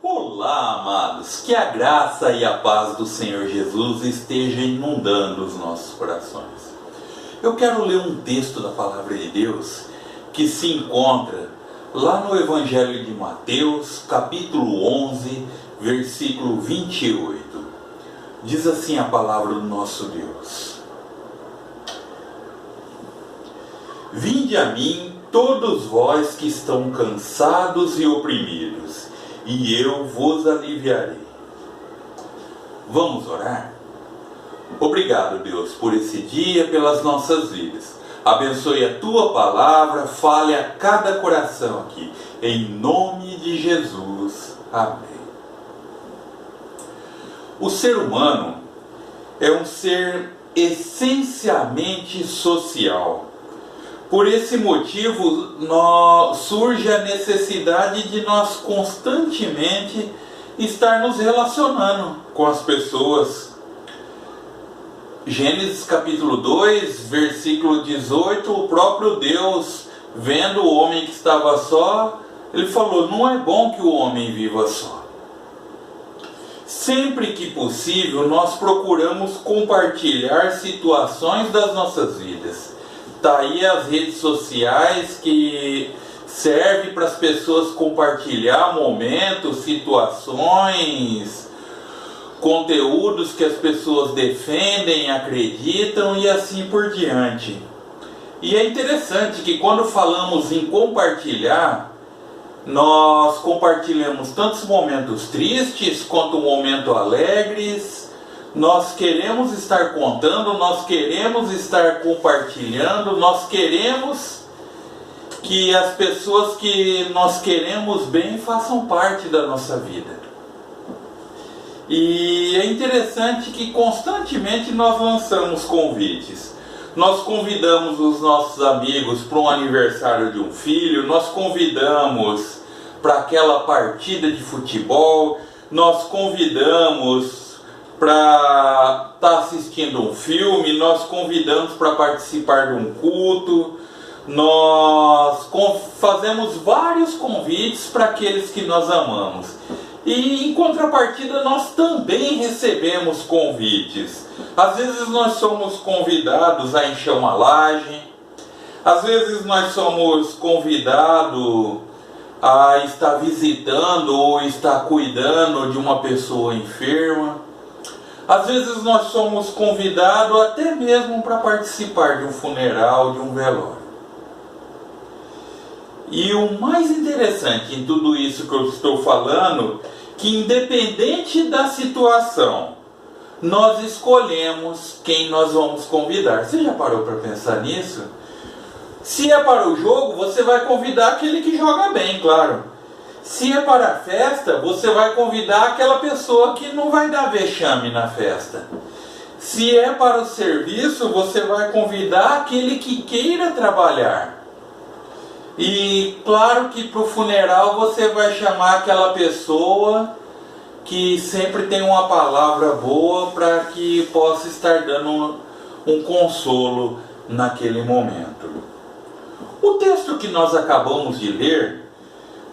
Olá, amados, que a graça e a paz do Senhor Jesus esteja inundando os nossos corações. Eu quero ler um texto da Palavra de Deus que se encontra lá no Evangelho de Mateus, capítulo 11, versículo 28. Diz assim a palavra do nosso Deus: Vinde a mim, todos vós que estão cansados e oprimidos, e eu vos aliviarei. Vamos orar? Obrigado, Deus, por esse dia, pelas nossas vidas. Abençoe a Tua palavra, fale a cada coração aqui. Em nome de Jesus. Amém. O ser humano é um ser essencialmente social. Por esse motivo, surge a necessidade de nós constantemente estar nos relacionando com as pessoas. Gênesis capítulo 2, versículo 18, o próprio Deus, vendo o homem que estava só, ele falou: não é bom que o homem viva só. Sempre que possível, nós procuramos compartilhar situações das nossas vidas. Está aí as redes sociais que servem para as pessoas compartilhar momentos, situações, conteúdos que as pessoas defendem, acreditam e assim por diante. E é interessante que quando falamos em compartilhar, nós compartilhamos tantos momentos tristes quanto momentos alegres. Nós queremos estar contando, nós queremos estar compartilhando, nós queremos que as pessoas que nós queremos bem façam parte da nossa vida. E é interessante que constantemente nós lançamos convites. Nós convidamos os nossos amigos para um aniversário de um filho, nós convidamos para aquela partida de futebol, nós convidamos para estar assistindo um filme, nós convidamos para participar de um culto, nós fazemos vários convites para aqueles que nós amamos. E em contrapartida nós também recebemos convites. Às vezes nós somos convidados a encher uma laje, às vezes nós somos convidados a estar visitando ou estar cuidando de uma pessoa enferma. Às vezes nós somos convidados até mesmo para participar de um funeral, de um velório. E o mais interessante em tudo isso que eu estou falando, que independente da situação, nós escolhemos quem nós vamos convidar. Você já parou para pensar nisso? Se é para o jogo, você vai convidar aquele que joga bem, claro. Se é para a festa, você vai convidar aquela pessoa que não vai dar vexame na festa. Se é para o serviço, você vai convidar aquele que queira trabalhar. E claro que para o funeral você vai chamar aquela pessoa que sempre tem uma palavra boa para que possa estar dando um consolo naquele momento. O texto que nós acabamos de ler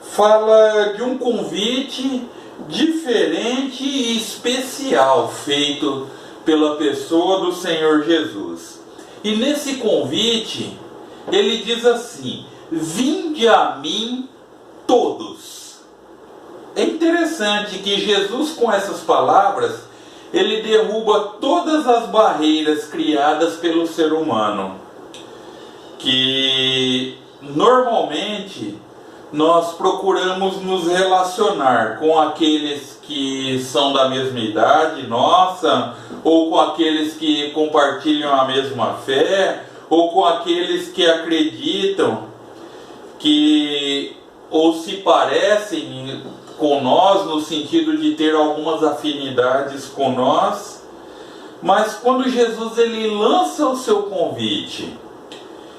fala de um convite diferente e especial feito pela pessoa do Senhor Jesus. E nesse convite, ele diz assim: vinde a mim todos. É interessante que Jesus, com essas palavras, ele derruba todas as barreiras criadas pelo ser humano, que normalmente nós procuramos nos relacionar com aqueles que são da mesma idade nossa, ou com aqueles que compartilham a mesma fé, ou com aqueles que acreditam que ou se parecem com nós, no sentido de ter algumas afinidades com nós. Mas quando Jesus ele lança o seu convite,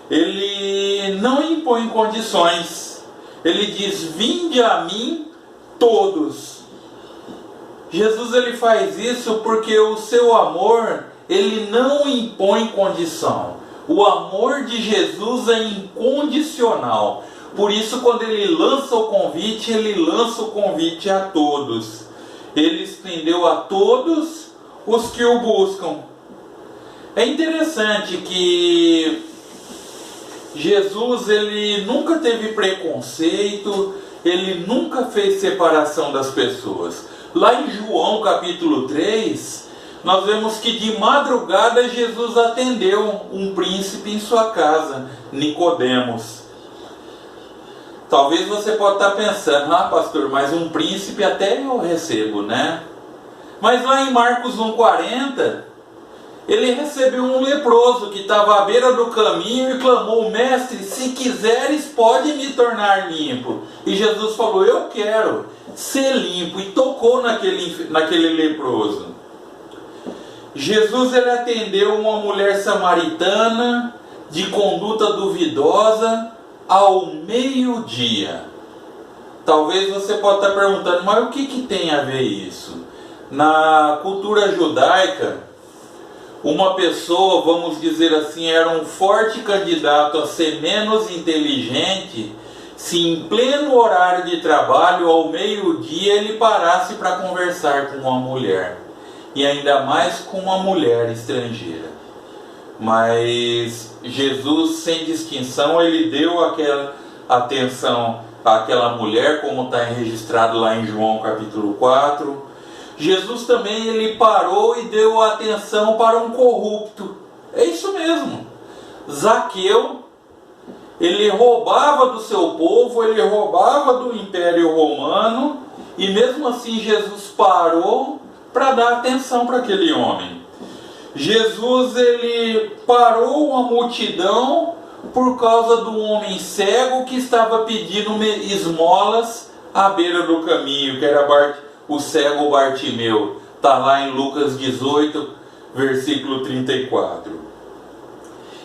ele não impõe condições. Ele diz: vinde a mim todos. Jesus ele faz isso porque o seu amor ele não impõe condição. O amor de Jesus é incondicional. Por isso, quando ele lança o convite, ele lança o convite a todos. Ele estendeu a todos os que o buscam. É interessante que Jesus, ele nunca teve preconceito, ele nunca fez separação das pessoas. Lá em João capítulo 3, nós vemos que de madrugada Jesus atendeu um príncipe em sua casa, Nicodemos. Talvez você possa estar pensando, pastor, mas um príncipe até eu recebo, né? Mas lá em Marcos 1,40, ele recebeu um leproso que estava à beira do caminho e clamou: mestre, se quiseres pode me tornar limpo. E Jesus falou: eu quero ser limpo, e tocou naquele leproso. Jesus, ele atendeu uma mulher samaritana de conduta duvidosa ao meio-dia. Talvez você possa estar perguntando, mas o que tem a ver isso? Na cultura judaica, uma pessoa, vamos dizer assim, era um forte candidato a ser menos inteligente se em pleno horário de trabalho, ao meio-dia, ele parasse para conversar com uma mulher. E ainda mais com uma mulher estrangeira. Mas Jesus, sem distinção, ele deu aquela atenção àquela mulher, como está registrado lá em João capítulo 4. Jesus também, ele parou e deu atenção para um corrupto. É isso mesmo. Zaqueu, ele roubava do seu povo, ele roubava do Império Romano, e mesmo assim Jesus parou para dar atenção para aquele homem. Jesus, ele parou uma multidão por causa de um homem cego que estava pedindo esmolas à beira do caminho, que era o cego Bartimeu. Está lá em Lucas 18, versículo 34.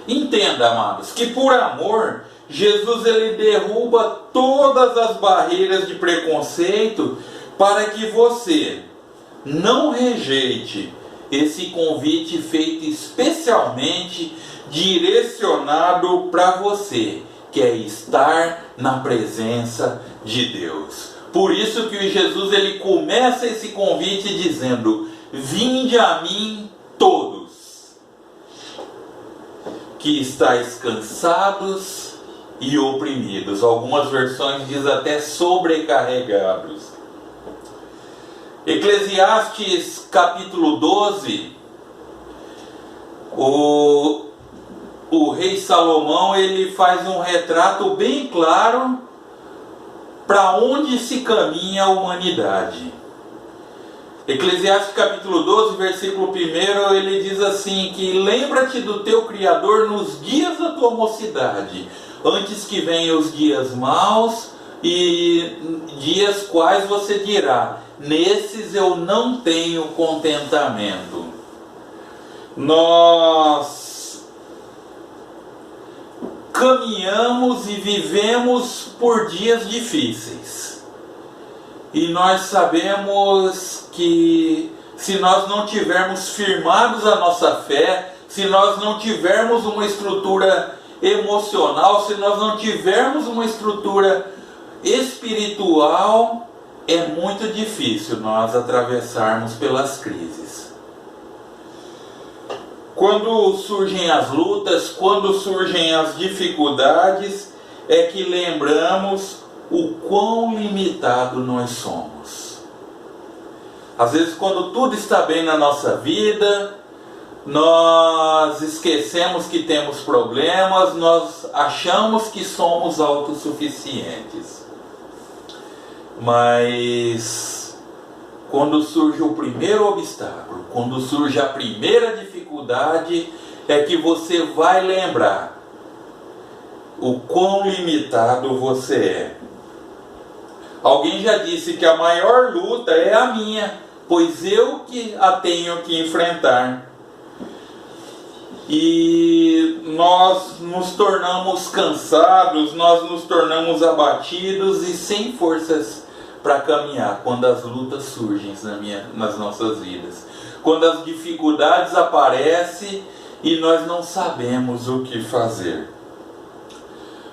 Entenda, amados, que por amor, Jesus, ele derruba todas as barreiras de preconceito para que você não rejeite esse convite feito especialmente direcionado para você, que é estar na presença de Deus. Por isso que Jesus, ele começa esse convite dizendo: vinde a mim todos, que estáis cansados e oprimidos. Algumas versões diz até sobrecarregados. Eclesiastes capítulo 12, o rei Salomão, ele faz um retrato bem claro para onde se caminha a humanidade. Eclesiastes capítulo 12, versículo 1, ele diz assim, que lembra-te do teu Criador nos dias da tua mocidade, antes que venham os dias maus e dias quais você dirá: nesses eu não tenho contentamento. Nós caminhamos e vivemos por dias difíceis. E nós sabemos que se nós não tivermos firmados a nossa fé, se nós não tivermos uma estrutura emocional, se nós não tivermos uma estrutura espiritual, é muito difícil nós atravessarmos pelas crises. Quando surgem as lutas, quando surgem as dificuldades, é que lembramos o quão limitado nós somos. Às vezes, quando tudo está bem na nossa vida, nós esquecemos que temos problemas, nós achamos que somos autossuficientes. Mas quando surge o primeiro obstáculo, quando surge a primeira dificuldade, é que você vai lembrar o quão limitado você é. Alguém já disse que a maior luta é a minha, pois eu que a tenho que enfrentar. E nós nos tornamos cansados, nós nos tornamos abatidos e sem forças para caminhar quando as lutas surgem nas nossas vidas, quando as dificuldades aparecem e nós não sabemos o que fazer.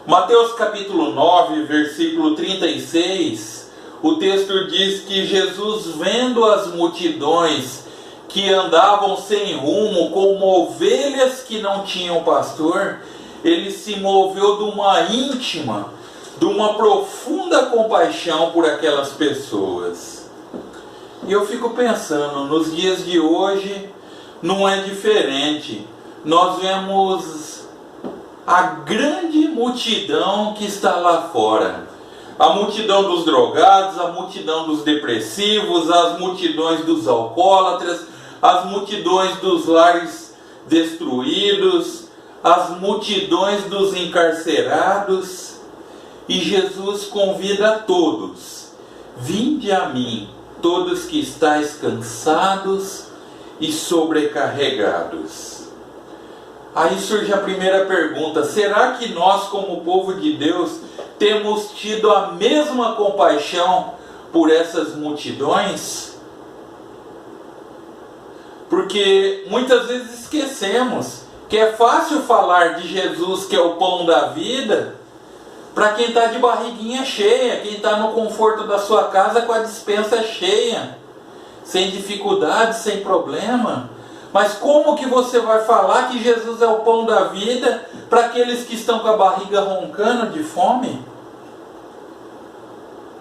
Mateus capítulo 9, versículo 36, o texto diz que Jesus, vendo as multidões que andavam sem rumo, como ovelhas que não tinham pastor, ele se moveu de uma íntima, de uma profunda compaixão por aquelas pessoas. E eu fico pensando, nos dias de hoje não é diferente. Nós vemos a grande multidão que está lá fora. A multidão dos drogados, a multidão dos depressivos, as multidões dos alcoólatras, as multidões dos lares destruídos, as multidões dos encarcerados. E Jesus convida a todos: vinde a mim, todos que estáis cansados e sobrecarregados. Aí surge a primeira pergunta: será que nós, como povo de Deus, temos tido a mesma compaixão por essas multidões? Porque muitas vezes esquecemos que é fácil falar de Jesus, que é o pão da vida, para quem está de barriguinha cheia, quem está no conforto da sua casa com a despensa cheia, sem dificuldade, sem problema. Mas como que você vai falar que Jesus é o pão da vida para aqueles que estão com a barriga roncando de fome?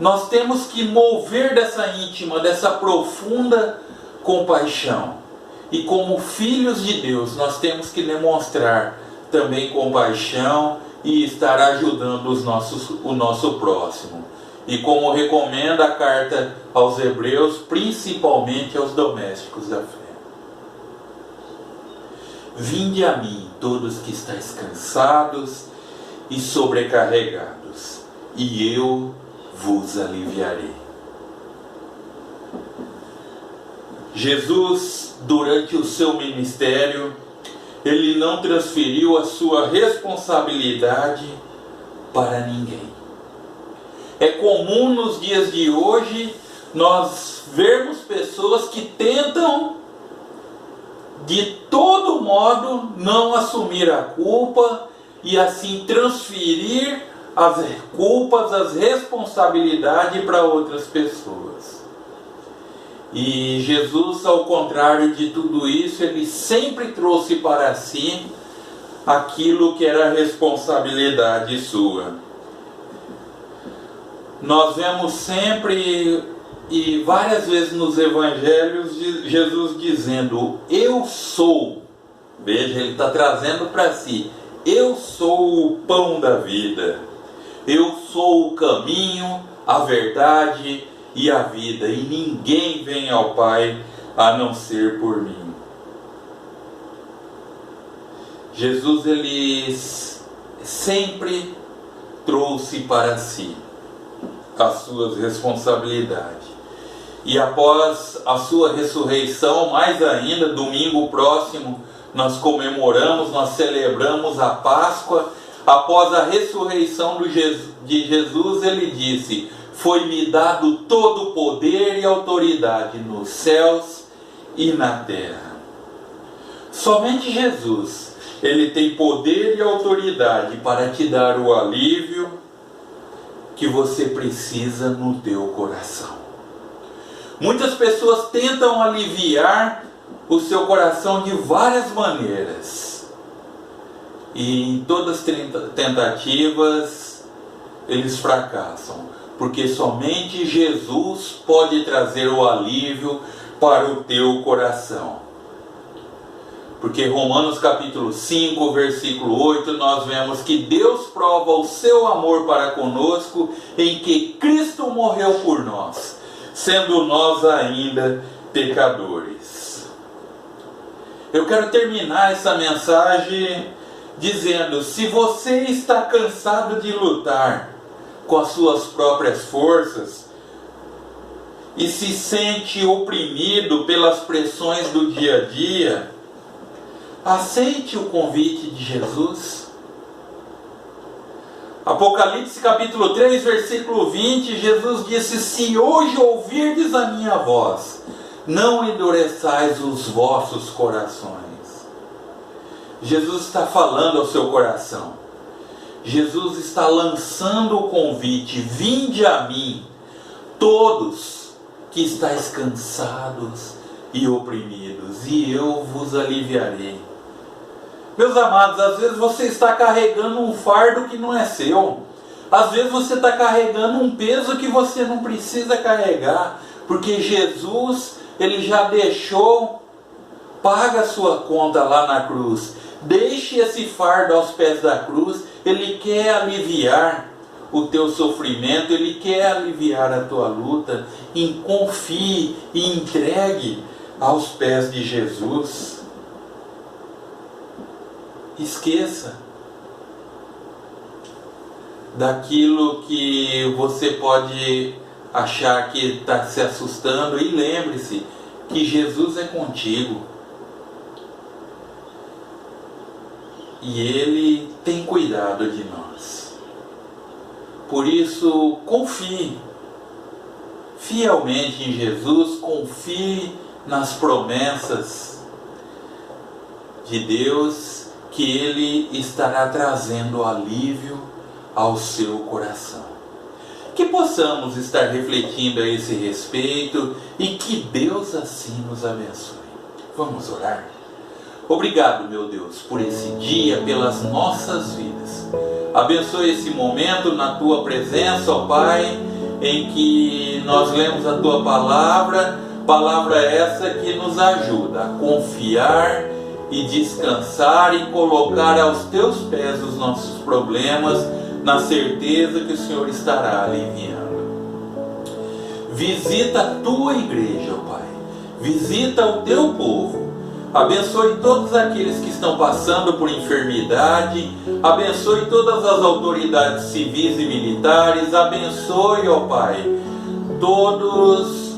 Nós temos que mover dessa íntima, dessa profunda compaixão. E como filhos de Deus, nós temos que demonstrar também compaixão e estar ajudando o nosso próximo. E como recomenda a carta aos Hebreus, principalmente aos domésticos da fé. Vinde a mim, todos que estáis cansados e sobrecarregados, e eu vos aliviarei. Jesus, durante o seu ministério, ele não transferiu a sua responsabilidade para ninguém. É comum nos dias de hoje nós vermos pessoas que tentam de todo modo não assumir a culpa e assim transferir as culpas, as responsabilidades para outras pessoas. E Jesus, ao contrário de tudo isso, ele sempre trouxe para si aquilo que era responsabilidade sua. Nós vemos sempre e várias vezes nos evangelhos Jesus dizendo: eu sou. Veja, ele está trazendo para si: eu sou o pão da vida, eu sou o caminho, a verdade e a vida, e ninguém vem ao Pai a não ser por mim. Jesus, ele sempre trouxe para si as suas responsabilidades. E após a sua ressurreição, mais ainda, domingo próximo, nós comemoramos, nós celebramos a Páscoa. Após a ressurreição de Jesus, ele disse: foi-me dado todo o poder e autoridade nos céus e na terra. Somente Jesus, ele tem poder e autoridade para te dar o alívio que você precisa no teu coração. Muitas pessoas tentam aliviar o seu coração de várias maneiras. E em todas as tentativas, eles fracassam. Porque somente Jesus pode trazer o alívio para o teu coração. Porque Romanos capítulo 5, versículo 8, nós vemos que Deus prova o seu amor para conosco em que Cristo morreu por nós, sendo nós ainda pecadores. Eu quero terminar essa mensagem dizendo: se você está cansado de lutar com as suas próprias forças e se sente oprimido pelas pressões do dia a dia, aceite o convite de Jesus. Apocalipse capítulo 3, versículo 20, Jesus disse: se hoje ouvirdes a minha voz, não endureçais os vossos corações. Jesus está falando ao seu coração. Jesus está lançando o convite: vinde a mim, todos que estáis cansados e oprimidos, e eu vos aliviarei. Meus amados, às vezes você está carregando um fardo que não é seu. Às vezes você está carregando um peso que você não precisa carregar, porque Jesus, Ele já deixou, paga a sua conta lá na cruz. Deixe esse fardo aos pés da cruz. Ele quer aliviar o teu sofrimento, Ele quer aliviar a tua luta. E confie e entregue aos pés de Jesus. Esqueça daquilo que você pode achar que está se assustando, e lembre-se que Jesus é contigo e Ele tem cuidado de nós. Por isso, confie fielmente em Jesus, confie nas promessas de Deus, que Ele estará trazendo alívio ao seu coração. Que possamos estar refletindo a esse respeito e que Deus assim nos abençoe. Vamos orar? Obrigado, meu Deus, por esse dia, pelas nossas vidas. Abençoe esse momento na Tua presença, ó Pai, em que nós lemos a Tua palavra, palavra essa que nos ajuda a confiar e descansar e colocar aos Teus pés os nossos problemas, na certeza que o Senhor estará aliviando. Visita a Tua igreja, ó Pai. Visita o Teu povo. Abençoe todos aqueles que estão passando por enfermidade. Abençoe todas as autoridades civis e militares. Abençoe, ó Pai, todos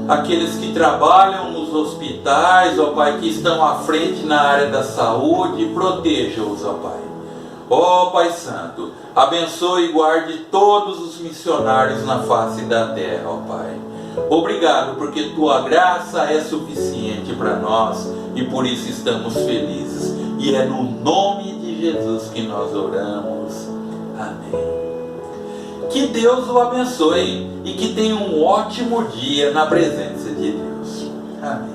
aqueles que trabalham nos hospitais, ó Pai, que estão à frente na área da saúde. Proteja-os, ó Pai. Ó Pai Santo, abençoe e guarde todos os missionários na face da terra, ó Pai. Obrigado, porque Tua graça é suficiente para nós e por isso estamos felizes. E é no nome de Jesus que nós oramos. Amém. Que Deus o abençoe e que tenha um ótimo dia na presença de Deus. Amém.